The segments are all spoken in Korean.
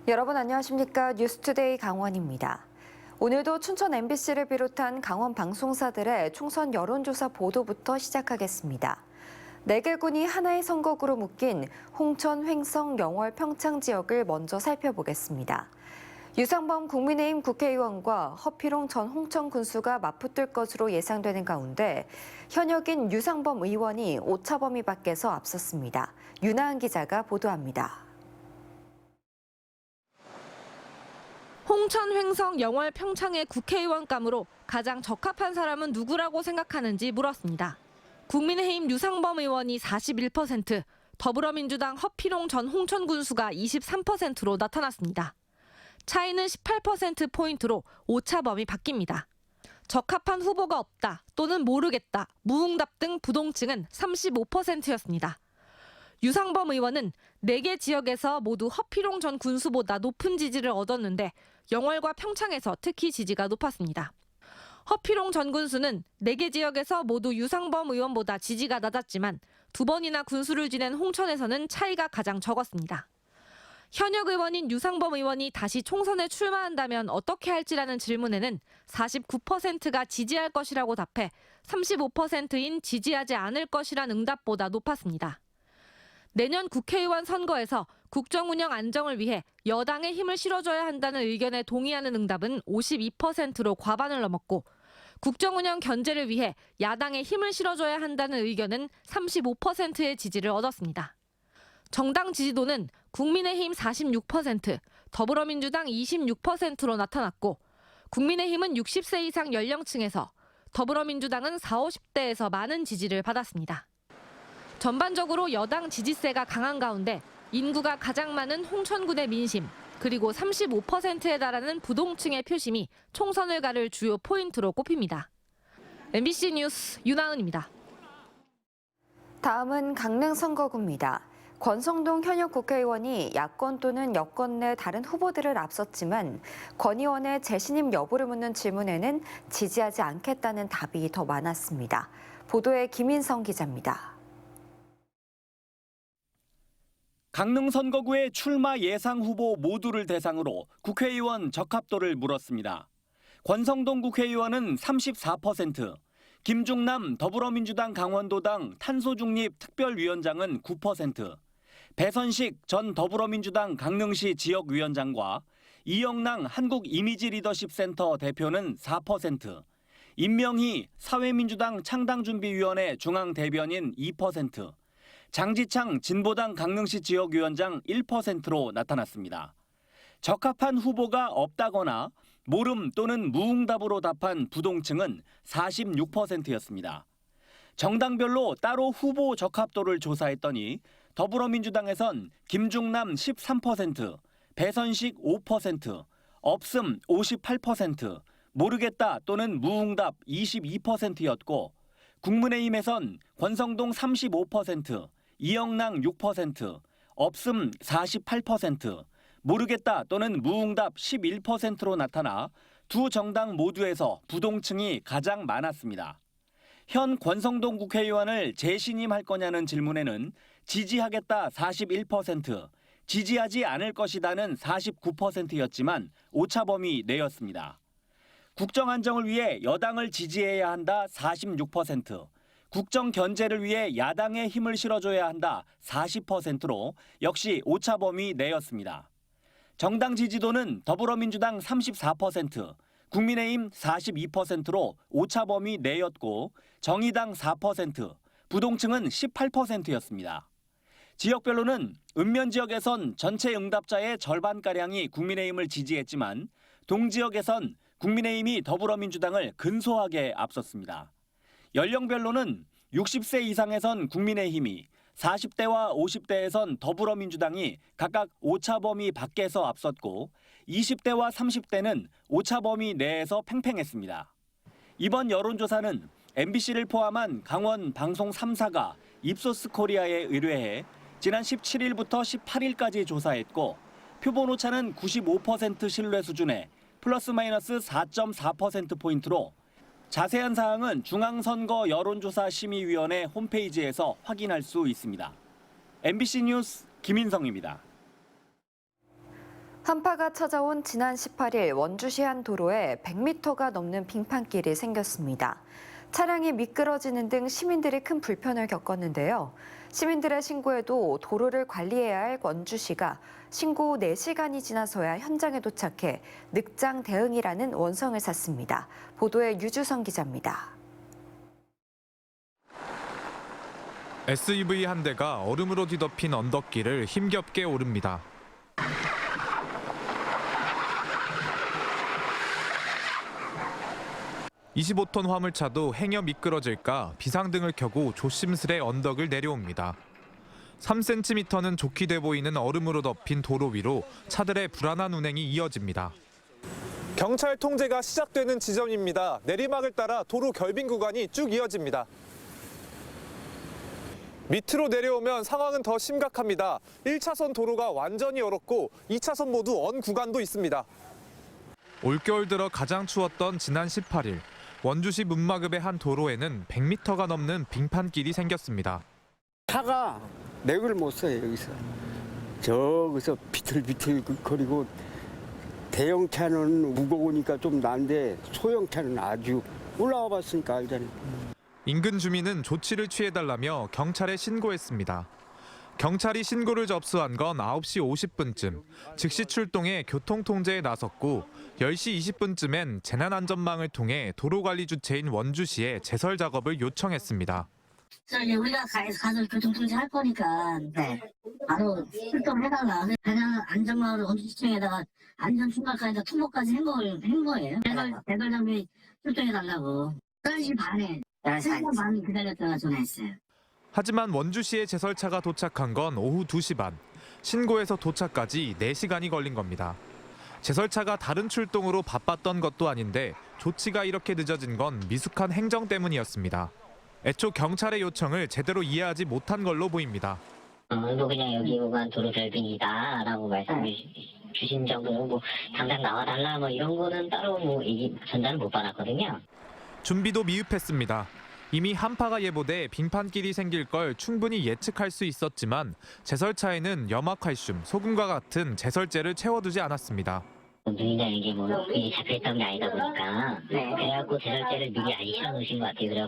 여러분 안녕하십니까? 뉴스투데이 강원입니다. 오늘도 춘천 MBC를 비롯한 강원 방송사들의 총선 여론조사 보도부터 시작하겠습니다. 4개 군이 하나의 선거구로 묶인 홍천, 횡성, 영월, 평창 지역을 먼저 살펴보겠습니다. 유상범 국민의힘 국회의원과 허필홍 전 홍천 군수가 맞붙을 것으로 예상되는 가운데 현역인 유상범 의원이 오차범위 밖에서 앞섰습니다. 윤하은 기자가 보도합니다. 홍천, 횡성, 영월, 평창의 국회의원감으로 가장 적합한 사람은 누구라고 생각하는지 물었습니다. 국민의힘 유상범 의원이 41%, 더불어민주당 허필홍 전 홍천 군수가 23%로 나타났습니다. 차이는 18%포인트로 오차범위 바뀝니다. 적합한 후보가 없다 또는 모르겠다, 무응답 등 부동층은 35%였습니다. 유상범 의원은 4개 지역에서 모두 허필홍 전 군수보다 높은 지지를 얻었는데 영월과 평창에서 특히 지지가 높았습니다. 허필홍 전 군수는 4개 지역에서 모두 유상범 의원보다 지지가 낮았지만 2번이나 군수를 지낸 홍천에서는 차이가 가장 적었습니다. 현역 의원인 유상범 의원이 다시 총선에 출마한다면 어떻게 할지라는 질문에는 49%가 지지할 것이라고 답해 35%인 지지하지 않을 것이란 응답보다 높았습니다. 내년 국회의원 선거에서 국정운영 안정을 위해 여당의 힘을 실어줘야 한다는 의견에 동의하는 응답은 52%로 과반을 넘었고 국정운영 견제를 위해 야당의 힘을 실어줘야 한다는 의견은 35%의 지지를 얻었습니다. 정당 지지도는 국민의힘 46%, 더불어민주당 26%로 나타났고 국민의힘은 60세 이상 연령층에서, 더불어민주당은 40, 50대에서 많은 지지를 받았습니다. 전반적으로 여당 지지세가 강한 가운데 인구가 가장 많은 홍천군의 민심, 그리고 35%에 달하는 부동층의 표심이 총선을 가를 주요 포인트로 꼽힙니다. MBC 뉴스 윤하은입니다. 다음은 강릉 선거구입니다. 권성동 현역 국회의원이 야권 또는 여권 내 다른 후보들을 앞섰지만 권 의원의 재신임 여부를 묻는 질문에는 지지하지 않겠다는 답이 더 많았습니다. 보도에 김인성 기자입니다. 강릉 선거구의 출마 예상 후보 모두를 대상으로 국회의원 적합도를 물었습니다. 권성동 국회의원은 34%, 김중남 더불어민주당 강원도당 탄소중립 특별위원장은 9%, 배선식 전 더불어민주당 강릉시 지역위원장과 이영랑 한국이미지리더십센터 대표는 4%, 임명희 사회민주당 창당준비위원회 중앙대변인 2%, 장지창 진보당 강릉시 지역위원장 1%로 나타났습니다. 적합한 후보가 없다거나 모름 또는 무응답으로 답한 부동층은 46%였습니다. 정당별로 따로 후보 적합도를 조사했더니 더불어민주당에선 김중남 13%, 배선식 5%, 없음 58%, 모르겠다 또는 무응답 22%였고 국민의힘에선 권성동 35%, 이영랑 6%, 없음 48%, 모르겠다 또는 무응답 11%로 나타나 두 정당 모두에서 부동층이 가장 많았습니다. 현 권성동 국회의원을 재신임할 거냐는 질문에는 지지하겠다 41%, 지지하지 않을 것이다는 49%였지만 오차범위 내였습니다. 국정 안정을 위해 여당을 지지해야 한다 46%, 국정 견제를 위해 야당의 힘을 실어줘야 한다 40%로 역시 오차범위 내였습니다. 정당 지지도는 더불어민주당 34%, 국민의힘 42%로 오차범위 내였고 정의당 4%, 부동층은 18%였습니다. 지역별로는 읍면 지역에선 전체 응답자의 절반가량이 국민의힘을 지지했지만 동지역에선 국민의힘이 더불어민주당을 근소하게 앞섰습니다. 연령별로는 60세 이상에선 국민의힘이, 40대와 50대에선 더불어민주당이 각각 오차범위 밖에서 앞섰고 20대와 30대는 오차범위 내에서 팽팽했습니다. 이번 여론조사는 MBC를 포함한 강원 방송 3사가 입소스 코리아에 의뢰해 지난 17일부터 18일까지 조사했고 표본 오차는 95% 신뢰 수준에 플러스 마이너스 4.4%포인트로 자세한 사항은 중앙선거 여론조사 심의위원회 홈페이지에서 확인할 수 있습니다. MBC 뉴스 김인성입니다. 한파가 찾아온 지난 18일 원주시 한 도로에 100m가 넘는 빙판길이 생겼습니다. 차량이 미끄러지는 등 시민들이 큰 불편을 겪었는데요. 시민들의 신고에도 도로를 관리해야 할 원주시가 신고 후 4시간이 지나서야 현장에 도착해 늑장 대응이라는 원성을 샀습니다. 보도에 유주성 기자입니다. SUV 한 대가 얼음으로 뒤덮인 언덕길을 힘겹게 오릅니다. (25톤) 화물차도 행여 미끄러질까 비상등을 켜고 조심스레 언덕을 내려옵니다. 3cm는 좋게 돼 보이는 얼음으로 덮인 도로 위로 차들의 불안한 운행이 이어집니다. 경찰 통제가 시작되는 지점입니다. 내리막을 따라 도로 결빙 구간이 쭉 이어집니다. 밑으로 내려오면 상황은 더 심각합니다. 1차선 도로가 완전히 얼었고 2차선 모두 언 구간도 있습니다. 올겨울 들어 가장 추웠던 지난 18일, 원주시 문마급의 한 도로에는 100m가 넘는 빙판길이 생겼습니다. 차가 맥을 못 써요, 여기서. 저기서 비틀비틀 거리고 대형차는 무거우니까 좀 난데 소형차는 아주 올라와 봤으니까 알잖아요. 인근 주민은 조치를 취해달라며 경찰에 신고했습니다. 경찰이 신고를 접수한 건 9시 50분쯤, 즉시 출동해 교통통제에 나섰고 10시 20분쯤엔 재난안전망을 통해 도로관리 주체인 원주시에 제설 작업을 요청했습니다. 저기 우리가 가서 교통통제 할 거니까 바로 출동해달라. 그냥 안전망으로 원주시청에다가 안전충각까지 통보까지 한 거예요. 대설 장비 출동해달라고. 11시 반에 3시간 반 기다렸다가 전화했어요. 하지만 원주시에 제설차가 도착한 건 오후 2시 반. 신고에서 도착까지 4시간이 걸린 겁니다. 제설차가 다른 출동으로 바빴던 것도 아닌데 조치가 이렇게 늦어진 건 미숙한 행정 때문이었습니다. 애초 경찰의 요청을 제대로 이해하지 못한 걸로 보입니다. 그냥 여기 구간 도로 결빙이다라고 말씀해 주신 정도는 당장 나와달라 이런 거는 따로 전달을 못 받았거든요. 준비도 미흡했습니다. 이미 한파가 예보돼 빙판길이 생길 걸 충분히 예측할 수 있었지만 제설차에는 염화칼슘, 소금과 같은 제설제를 채워두지 않았습니다. 눈이나 이게 일이 잡혀있던 게 아니다 보니까 그래갖고 제설제를 미리 안 실어놓으신 것 같아요.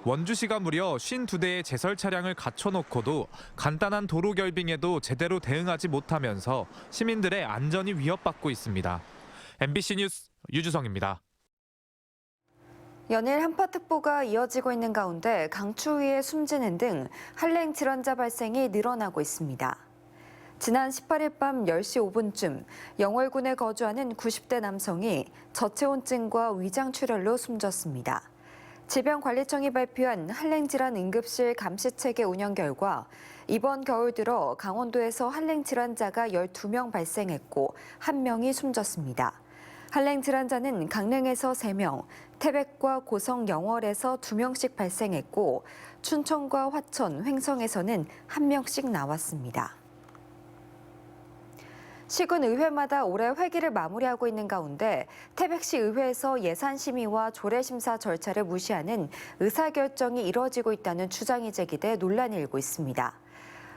원주시가 무려 52대의 제설 차량을 갖춰놓고도 간단한 도로 결빙에도 제대로 대응하지 못하면서 시민들의 안전이 위협받고 있습니다. MBC 뉴스 유주성입니다. 연일 한파특보가 이어지고 있는 가운데 강추위에 숨지는 등 한랭 질환자 발생이 늘어나고 있습니다. 지난 18일 밤 10시 5분쯤 영월군에 거주하는 90대 남성이 저체온증과 위장출혈로 숨졌습니다. 질병관리청이 발표한 한랭질환 응급실 감시체계 운영 결과 이번 겨울 들어 강원도에서 한랭 질환자가 12명 발생했고 1명이 숨졌습니다. 한랭 질환자는 강릉에서 3명, 태백과 고성 영월에서 2명씩 발생했고 춘천과 화천, 횡성에서는 1명씩 나왔습니다. 시군 의회마다 올해 회기를 마무리하고 있는 가운데 태백시 의회에서 예산 심의와 조례 심사 절차를 무시하는 의사결정이 이뤄지고 있다는 주장이 제기돼 논란이 일고 있습니다.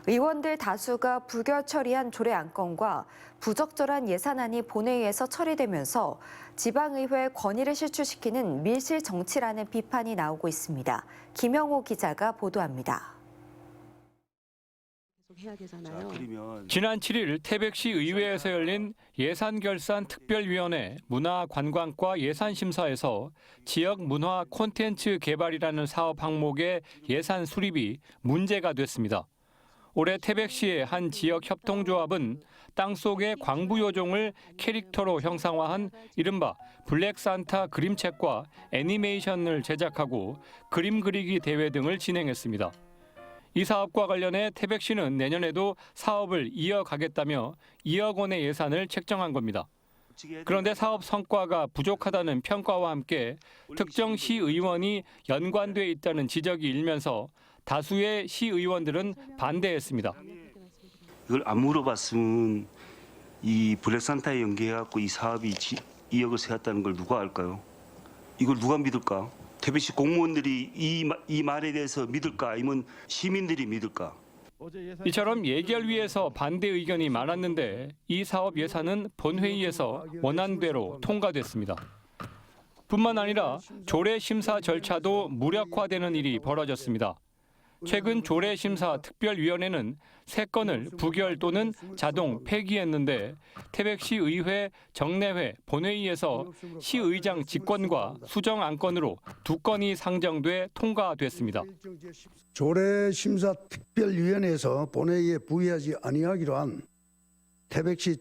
의원들 다수가 부결 처리한 조례 안건과 부적절한 예산안이 본회의에서 처리되면서 지방의회 권위를 실추시키는 밀실 정치라는 비판이 나오고 있습니다. 김영호 기자가 보도합니다. 지난 7일 태백시 의회에서 열린 예산결산특별위원회 문화관광과 예산심사에서 지역 문화 콘텐츠 개발이라는 사업 항목의 예산 수립이 문제가 됐습니다. 올해 태백시의 한 지역 협동조합은 땅속의 광부요종을 캐릭터로 형상화한 이른바 블랙산타 그림책과 애니메이션을 제작하고 그림 그리기 대회 등을 진행했습니다. 이 사업과 관련해 태백시는 내년에도 사업을 이어가겠다며 2억 원의 예산을 책정한 겁니다. 그런데 사업 성과가 부족하다는 평가와 함께 특정 시의원이 연관돼 있다는 지적이 일면서 다수의 시의원들은 반대했습니다. 이걸 안 물어봤으면 이 블랙산타에 연계해갖고 이 사업이 2억을 세웠다는 걸 누가 알까요? 이걸 누가 믿을까? 태백시 공무원들이 이 말에 대해서 믿을까? 아니면 시민들이 믿을까? 이처럼 예결위에서 반대 의견이 많았는데 이 사업 예산은 본회의에서 원안대로 통과됐습니다. 뿐만 아니라 조례 심사 절차도 무력화되는 일이 벌어졌습니다. 최근 조례 심사 특별위원회는 3건을 부결 또는 자동 폐기했는데 태백시 의회 정례회 본회의에서 시의장 직권과 수정 안건으로 2건이 상정돼 통과됐습니다. 조례심사특별위원회에서 본회의에 부의하지 아니하기로 한 태백시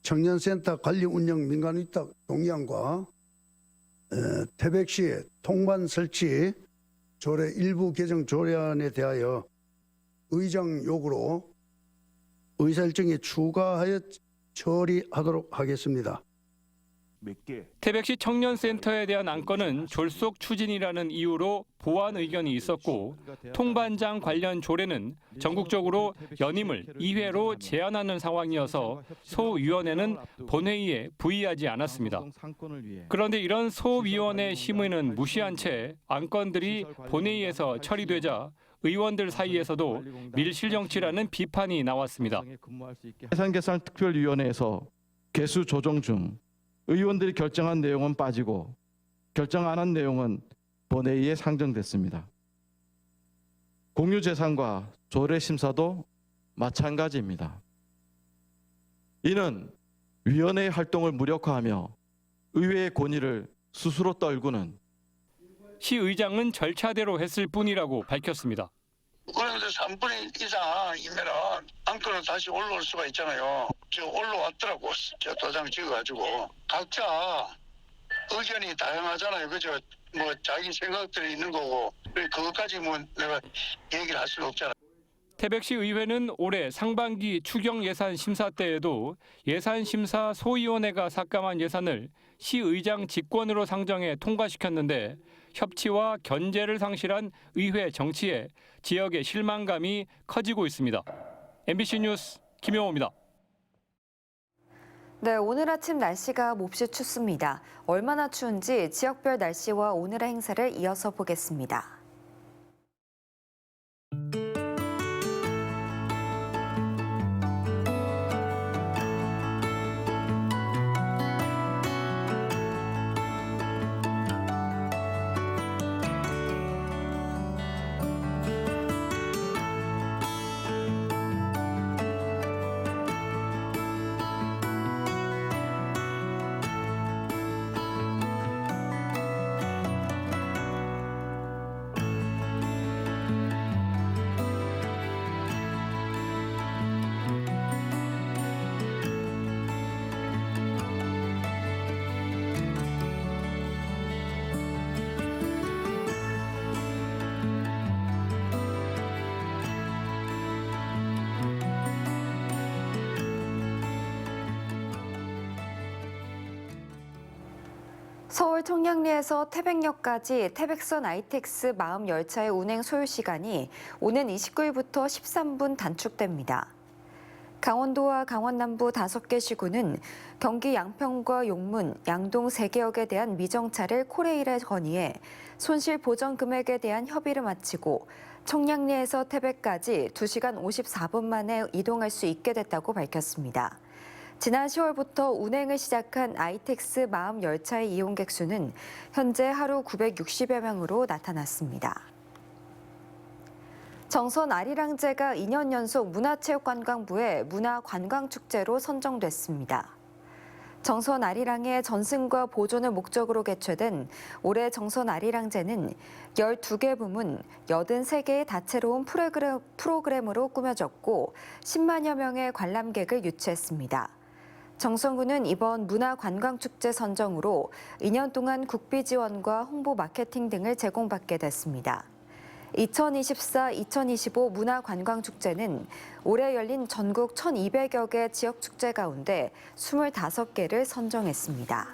청년센터 관리 운영 민간위탁 동의안과 태백시 통관 설치 조례 일부 개정 조례안에 대하여 의장 요구로 의사일정에 추가하여 처리하도록 하겠습니다. 태백시 청년센터에 대한 안건은 졸속 추진이라는 이유로 보완 의견이 있었고 통반장 관련 조례는 전국적으로 연임을 2회로 제한하는 상황이어서 소위원회는 본회의에 부의하지 않았습니다. 그런데 이런 소위원회 심의는 무시한 채 안건들이 본회의에서 처리되자 의원들 사이에서도 밀실정치라는 비판이 나왔습니다. 예산결산특별위원회에서 개수 조정 중 의원들이 결정한 내용은 빠지고 결정 안 한 내용은 본회의에 상정됐습니다. 공유재산과 조례심사도 마찬가지입니다. 이는 위원회의 활동을 무력화하며 의회의 권위를 스스로 떨구는 시의장은 절차대로 했을 뿐이라고 밝혔습니다. 그런데 3분의 1 이상이면 안건은 다시 올라올 수가 있잖아요. 저 올라왔더라고. 저 도장 찍어가지고. 각자 의견이 다양하잖아요. 그죠? 뭐 자기 생각들이 있는 거고. 그것까지 뭐 내가 얘기를 할 수는 없잖아요. 태백시 의회는 올해 상반기 추경 예산 심사 때에도 예산심사 소위원회가 삭감한 예산을 시의장 직권으로 상정해 통과시켰는데 협치와 견제를 상실한 의회 정치에 지역의 실망감이 커지고 있습니다. MBC 뉴스 김영호입니다. 네, 오늘 아침 날씨가 몹시 춥습니다. 얼마나 추운지 지역별 날씨와 오늘의 행사를 이어서 보겠습니다. 서울 청량리에서 태백역까지 태백선 ITX 마음 열차의 운행 소요 시간이 오는 29일부터 13분 단축됩니다. 강원도와 강원 남부 5개 시군은 경기 양평과 용문, 양동 3개역에 대한 미정차를 코레일에 건의해 손실 보전 금액에 대한 협의를 마치고 청량리에서 태백까지 2시간 54분 만에 이동할 수 있게 됐다고 밝혔습니다. 지난 10월부터 운행을 시작한 ITX 마음 열차의 이용객 수는 현재 하루 960여 명으로 나타났습니다. 정선 아리랑제가 2년 연속 문화체육관광부의 문화관광축제로 선정됐습니다. 정선 아리랑의 전승과 보존을 목적으로 개최된 올해 정선 아리랑제는 12개 부문 83개의 다채로운 프로그램으로 꾸며졌고 10만여 명의 관람객을 유치했습니다. 정선구는 이번 문화관광축제 선정으로 2년 동안 국비 지원과 홍보 마케팅 등을 제공받게 됐습니다. 2024-2025 문화관광축제는 올해 열린 전국 1,200여 개 지역축제 가운데 25개를 선정했습니다.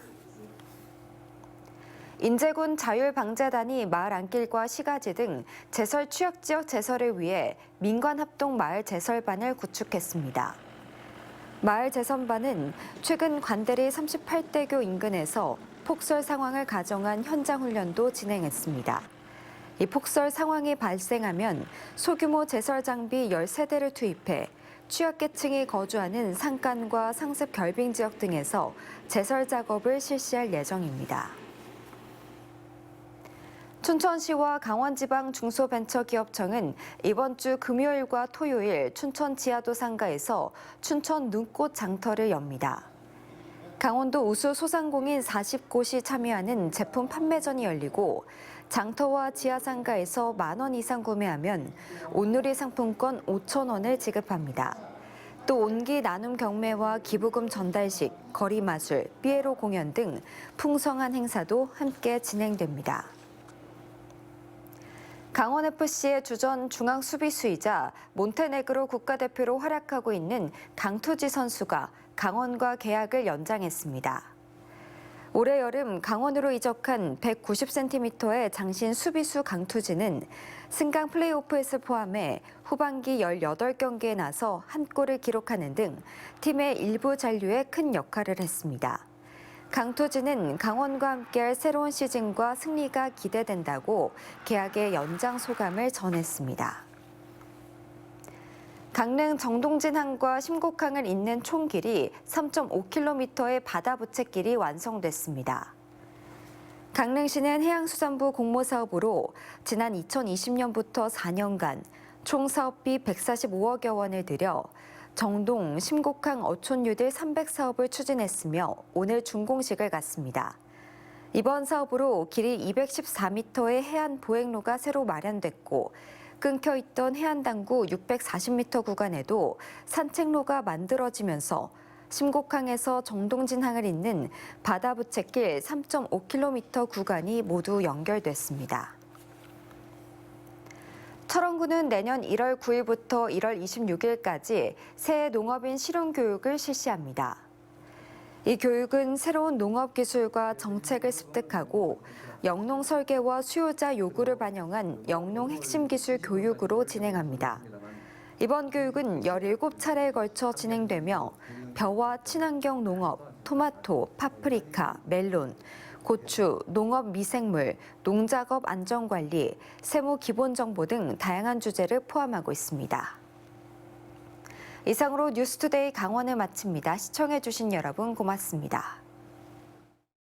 인제군 자율방재단이 마을 안길과 시가지 등 제설 취약지역 제설을 위해 민관합동 마을 제설반을 구축했습니다. 마을 제설반은 최근 관대리 38대교 인근에서 폭설 상황을 가정한 현장 훈련도 진행했습니다. 이 폭설 상황이 발생하면 소규모 제설 장비 13대를 투입해 취약계층이 거주하는 산간과 상습 결빙 지역 등에서 제설 작업을 실시할 예정입니다. 춘천시와 강원지방 중소벤처기업청은 이번 주 금요일과 토요일 춘천 지하도 상가에서 춘천 눈꽃 장터를 엽니다. 강원도 우수 소상공인 40곳이 참여하는 제품 판매전이 열리고 장터와 지하상가에서 10,000원 이상 구매하면 온누리 상품권 5,000원을 지급합니다. 또 온기 나눔 경매와 기부금 전달식, 거리 마술, 삐에로 공연 등 풍성한 행사도 함께 진행됩니다. 강원FC의 주전 중앙 수비수이자 몬테네그로 국가대표로 활약하고 있는 강투지 선수가 강원과 계약을 연장했습니다. 올해 여름 강원으로 이적한 190cm의 장신 수비수 강투지는 승강 플레이오프에서 포함해 후반기 18경기에 나서 한 골을 기록하는 등 팀의 일부 잔류에 큰 역할을 했습니다. 강투지는 강원과 함께할 새로운 시즌과 승리가 기대된다고 계약의 연장 소감을 전했습니다. 강릉 정동진항과 심곡항을 잇는 총 길이 3.5km의 바다 부채길이 완성됐습니다. 강릉시는 해양수산부 공모사업으로 지난 2020년부터 4년간 총 사업비 145억여 원을 들여 정동, 심곡항 어촌유들 300사업을 추진했으며 오늘 준공식을 갖습니다. 이번 사업으로 길이 214m의 해안 보행로가 새로 마련됐고 끊겨있던 해안당구 640m 구간에도 산책로가 만들어지면서 심곡항에서 정동진항을 잇는 바다부채길 3.5km 구간이 모두 연결됐습니다. 철원구는 내년 1월 9일부터 1월 26일까지 새해 농업인 실용교육을 실시합니다. 이 교육은 새로운 농업기술과 정책을 습득하고 영농 설계와 수요자 요구를 반영한 영농 핵심 기술 교육으로 진행합니다. 이번 교육은 17차례에 걸쳐 진행되며 벼와 친환경 농업, 토마토, 파프리카, 멜론, 고추, 농업 미생물, 농작업 안전관리, 세무 기본정보 등 다양한 주제를 포함하고 있습니다. 이상으로 뉴스투데이 강원을 마칩니다. 시청해주신 여러분 고맙습니다.